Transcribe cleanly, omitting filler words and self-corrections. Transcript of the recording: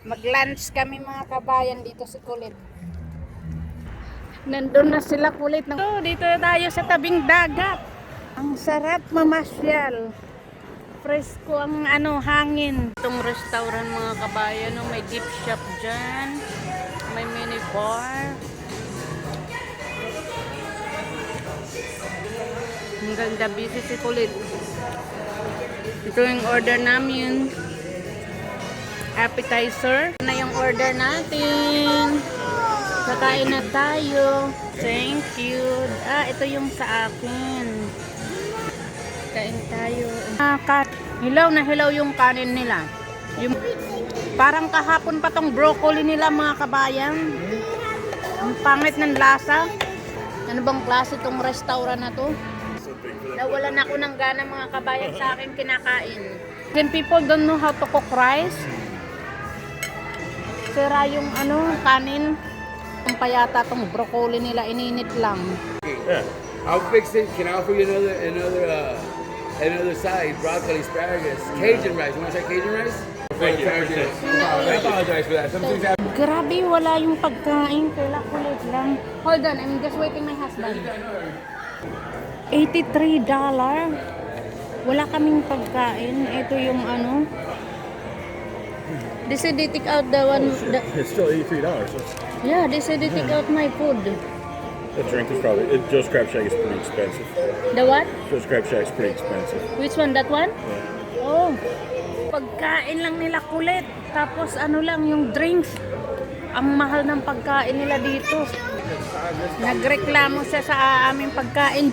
Mag-lunch kami mga kabayan dito sa Kulit. Nandun na sila Kulit. Dito na tayo sa tabing dagat. Ang sarap mamasyal. Presko ang hangin. Itong restaurant mga kabayan, may gift shop dyan. May mini bar. Ang ganda, busy si Kulit. Ito yung order namin. Appetizer. Ito na yung order natin. Kakain na tayo. Thank you. Ito yung sa akin. Kain tayo. Hilaw na hilaw yung kanin nila. Yung, parang kahapon pa tong broccoli nila mga kabayan. Ang pangit ng lasa. Ano bang klase tong restaurant na to? Nawalan ako ng gana mga kabayan sa akin kinakain. When people don't know how to cook rice, sira yung kanin. Ang payata tong broccoli nila, ininit lang. Yeah, I'll fix it. Can I offer you another side? Broccoli, asparagus, Cajun rice. You want to try Cajun rice? Thank you. I apologize for that. Some things happen. Grabe, wala yung pagkain. Kaya Kulit lang. Hold on, I'm just waiting my husband. $83. Wala kaming pagkain. Ito yung They said they take out the one. It's still $83. Yeah, they said they take out my food. The drink is probably Joe's Crab Shack is pretty expensive. The what? Joe's Crab Shack is pretty expensive. Which one? That one? Yeah. Oh. Pagkain lang nila Kulit. Tapos lang yung drinks. Ang mahal ng pagkain nila dito. Nagreklamo siya sa aming pagkain.